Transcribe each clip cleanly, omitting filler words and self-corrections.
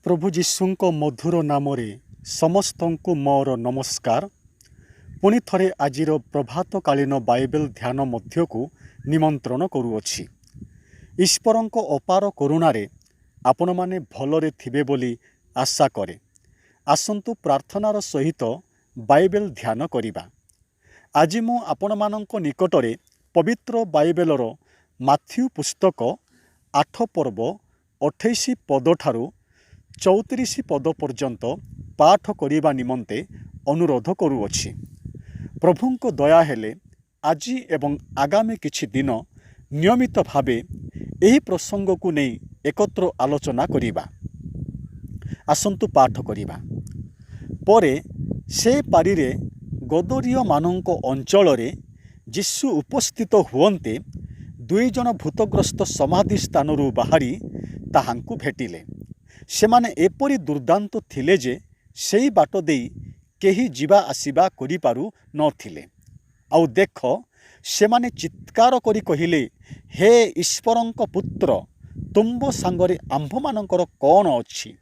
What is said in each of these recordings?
प्रभु जीशुंको मधुर नामरे समस्तंकु मोर नमस्कार। पुनि थरे आजिर प्रभातकालीन बाइबल ध्यान मध्यकु निमंत्रण करुअछि। ईश्वरंको अपार करुणारे आपण माने भलरे थिबे बोली आशा करे। आसंतु प्रार्थनार सहित बाइबल ध्यान करिबा। आज मु आपण मानंको निकटरे पवित्र बाइबलर माथ्यू पुस्तक 8 पर्व 28 पद ठारू 34 पद पर्यंत पाठ करिबा निमंते अनुरोध करुअछि। प्रभुंको दया हेले आजी एवं आगामी किछि दिन नियमित भावे एही प्रसंग को नहीं एकत्र आलोचना करिबा। आसंतु पाठ करिबा। परे से पारिरे गदरीय मानंको अंचलरे जीशु उपस्थित हुवन्ते दुई जन भूतग्रस्त समाधि स्थानरू बाहरी ताहांकु भेटिले। सेमाने एपरी दुर्दांत थिले जे सेई बाट देई केही जीवा आसीबा करि पारु नथिले। आउ देख सेमाने चित्कार करी कहिले, हे ईश्वरंक पुत्र, तुंब सांगरे आम्भमानंकर कौन अछि?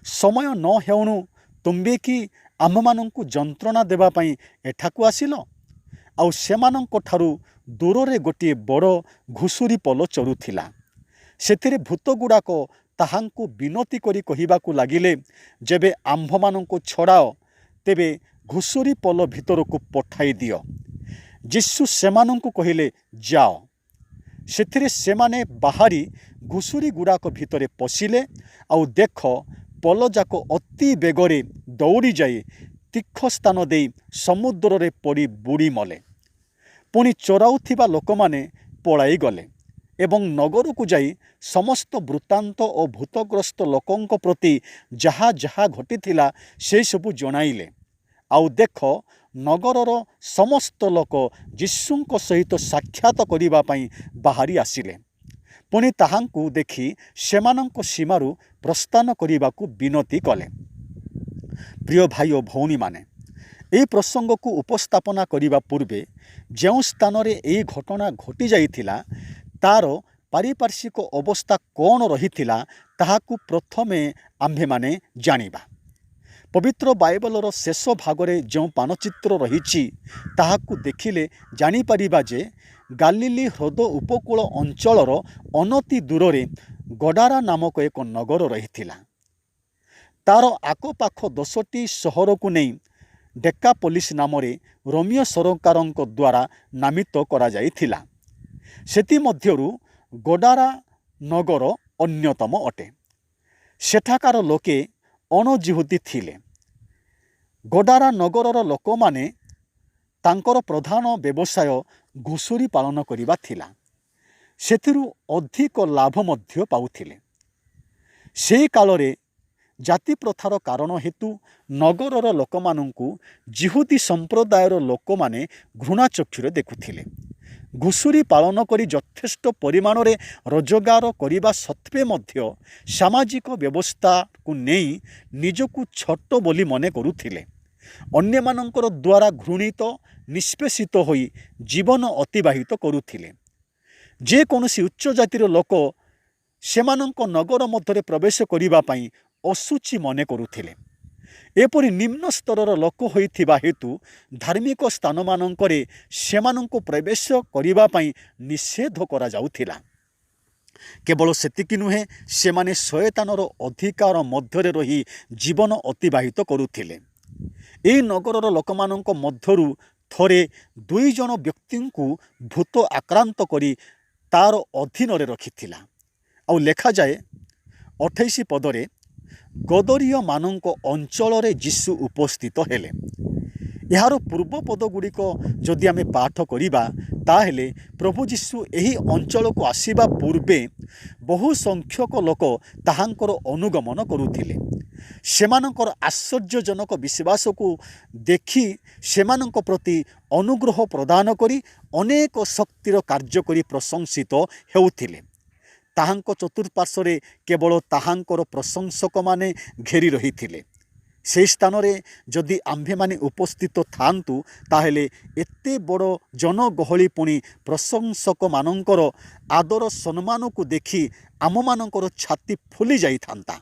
समय न हेउनु तुंबे कि आम्भमानंकु जंत्रणा देबा पई एठाकु आसिल? आउ सेमानंक ठारू दूररे गोटे बड़ घुसुरी पल चरुथिला। सेथिरे भूत गुड़ाक ताहांकु विनती करी कहिबाकु लागिले, जेबे आम्भमानंकु छड़ाओ तेबे घुसुरी पल भितरकु पठाई दियो। जीशु सेमानंकु कहिले, जाओ। सेथिरे सेमाने बाहरी घुसुरी गुड़ाक भितरे पशिले। आउ देख पल जाक अति बेगरे दौड़ी जाई तीख स्थान देई समुद्र रे पड़ी बुड़ी मले। पुणी चोराउथिबा लोकमाने पलाई गले एवं नगर को जाई समस्त वृत्तांत और भूतग्रस्त लोकंक प्रति जहा जहा घटिथिला से सबु जणाइले। आउ देख नगरर समस्त लोक जीशुंक सहित साक्षात करिबा पई बाहरी आसिले। पुणी ताहांकु देखि सेमानंक सीमारू प्रस्थान करिबाकु विनती कले। प्रिय भाई और भौणी माने, एही प्रसंग को उपस्थापना करिबा पूर्वे जेउ स्थान रे एही घटना घटी जाइथिला तार पारिपार्श्विक अवस्था कौन रहिथिला ताहाकु प्रथमे आम्भे माने जानिबा। पवित्र बाइबलर शेष भागरे जो मानचित्र रहिछि ताहाकु देखिले जानि परिबा जे गालिली ह्रद उपकूल अंचलर अनति दूर गडारा नामक एक नगर रहिथिला। तार आकोपाख 10टी सहर को नहीं डेकापोलिस नामरे रोमियो सरकारंक द्वारा नामित करा जाइथिला। सेति मध्यरु गडारा नगर अन्यतम अटे। सेठाकार लोके अणजिहुती थिले। गडारा नगरर लोक माने तांकर प्रधान व्यवसाय घुसुरी पालन करिबा थिला। सेथिरु अधिक लाभ मध्य पाउथिले। से कालरे जाति प्रथार कारण हेतु नगरर लोकमानंकु जिहुदी संप्रदायर लोक माने घृणा चक्षुरे देखुथिले। घुसुरी पालन करी यथेष्ट परिमाण रे रोजगार करिबा सत्वे मध्य सामाजिक व्यवस्था को नहीं निजकु छोट बोली मने करुथिले। अन्य मानंकर द्वारा घृणित निष्पेषित होई जीवन अतिबाहित करुथिले। जे कोनोसी उच्च जातिर लोक सेमानंक नगर मध्यरे प्रवेश करिबा पई असुचि मने करुथिले। एपरि निम्न स्तरर लोक होइथिबा हेतु धार्मिक स्थान मानंकरे सेमानंको प्रवेश करिबा पई निषेध करा जाउथिला। केवल सेतिकी नुहे, सेमाने शयतानर अधिकार मध्यरे रही जीवन अतिबाहित करुथिले। एई नगरर लोकमानंक मध्यरु थरे 2 जन व्यक्तिंकु भूत आक्रांत करी तार अधीनरे रखिथिला। आउ लेखा जाए 28 पदरे, गदरीय मानंक अंचल रे जीशु उपस्थित हेले। यार पूर्व पद गुड़िक जदि आमे पाठ करिबा ताहेले प्रभु जीशु एही अंचल को आसीबा पूर्वे बहु संख्यक लोक ताहांकर अनुगमन करुथिले। सेमानंकर आश्चर्यजनक विश्वास को देखि सेमानंक प्रति अनुग्रह प्रदान करी अनेक शक्तिर कार्य करी प्रशंसित हेउथिले। ताहांको चतुर्पार्श्वरे केवल ताहांकर प्रशंसक माने घेरी रहिथिले। से स्थान रे जदि आम्भे माने उपस्थित थांतु ताहेले एते बड़ जनगहली पुणी प्रशंसक मानंकर आदर सम्मान को देखि आम मानंकर छाती फुली जाई थांता।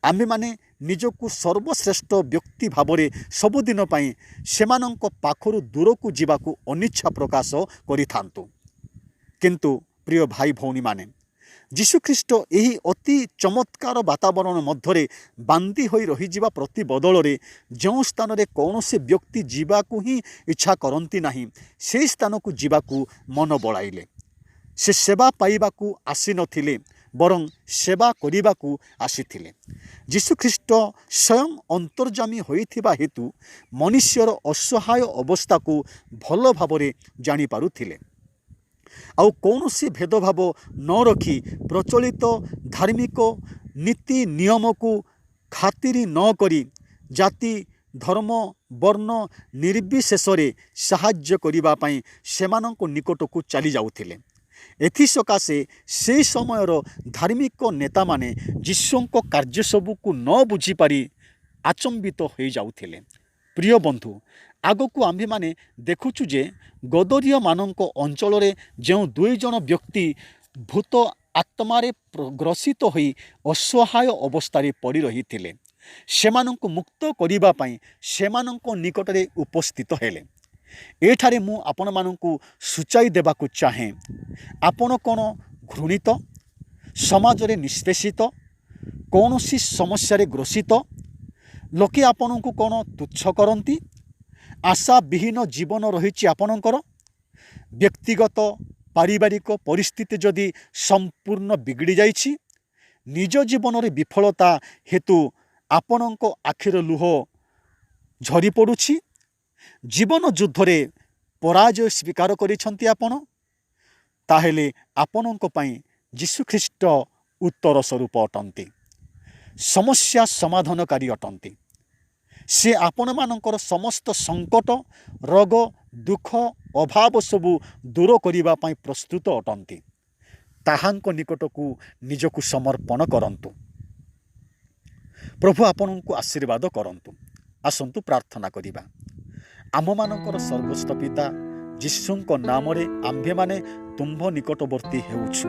आम्भेमाने निजकु सर्वश्रेष्ठ व्यक्ति भावरे सबुदिन पाई सेमानंक पाखरु दूरकु जीवाकु अनिच्छा प्रकाश करिथांतु। किंतु प्रिय भाई भौणी माने जीशुख्रीष्ट यही अति चमत्कार वातावरण मध्यरे बांधी होई रहिजिबा प्रति बदलरे जो स्थान रे कौनसी व्यक्ति जीवाकु ही इच्छा करती नहीं से स्थान को जीवाकु मन बड़ाइले। से सेवा पाइबाकू आसी नथिले बरं सेवा करिबाकू आसीथिले। जीशुख्रीष्ट स्वयं अंतर्जामी होइथिबा हेतु मनुष्यर असहाय अवस्था को भल भावरे जानी पारुथिले। आउ कौनसी भेदभाव न रखी प्रचलित धार्मिक नीति नियम को खातिरी न करी जाति धर्म वर्ण निर्विशेष साहाय्य करिबा पई सेमानंको निकटकू चली जाउथिले। एथि सकाशे से समयर धार्मिक नेता माने जीशुंको कार्य सबू को न बुझी पारी आचंबित हो जाउथिले। प्रिय बंधु आगकू आम्भे माने देखुचु जे गदरिया मानक अंचल रे जो दुई जन व्यक्ति भूत आत्मारे ग्रसित होई असहाय अवस्था पड़ी रही थिले सेमानंको मुक्त करिबा पई सेमानंको निकटरे उपस्थित हेले। एठारे मु आपण मानंकु सूचाई देबाकू चाहे आपण कोन घृणित समाज रे निष्पेषित कौनसी समस्या रे ग्रसित लोके आपणको कोन तुच्छ करती आशा विहीन जीवन रही आपणकर व्यक्तिगत पारिवारिक परिस्थिति जदि संपूर्ण बिगड़ी जाइछि निज जीवन रे विफलता हेतु आपणको आखिर लुह झरी पड़ुछि जीवन युद्धरे पराजय स्वीकार करिसंती आपण ताहेले आपणको पई जीशुख्रीष्ट उत्तर स्वरूप अटंती समस्या समाधानकारी अटंती। से आपण मानकर समस्त संकट रोग दुख अभाव सबू दूर करिबा पई प्रस्तुत अटंती। ताहांको निकटकू निजकू समर्पण करंतु। प्रभु आपणको आशीर्वाद करंतु। आसंतु प्रार्थना करिबा। आम मानकर सर्वस्थ पिता जीशुंको नाम रे आम्भे माने तुम्भ निकटवर्ती हेउछु।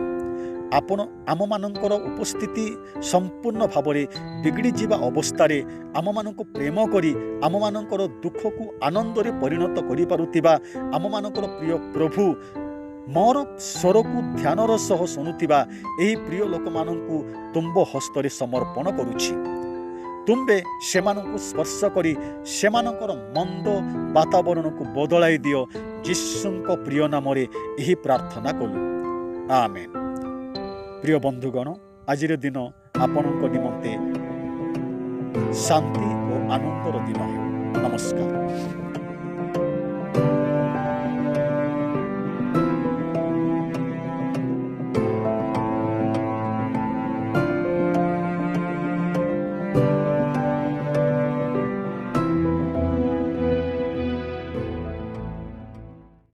आपण आम मानकर उपस्थिति संपूर्ण भावरे बिगड़ी जीवा अवस्था रे आम मानक प्रेम करी आम मानकर दुख को आनंद रे परिणत करि पारुतिबा आम मानकर प्रिय प्रभु मोर स्वर को ध्यानर सह शुणुतिबा एही प्रिय लोक मानकु तुम्ब हस्तरे समर्पण करुछि। तुम्बे सेमानंकु स्पर्श करी सेमानकर मंद वातावरण को बदलाई दियो जीशुंको प्रिय नाम रे एही प्रार्थना कलु। आमेन। प्रिय बंधुगण आजिर दिन आपणको निमंते शांति और आनंदर दिन हेउ। नमस्कार।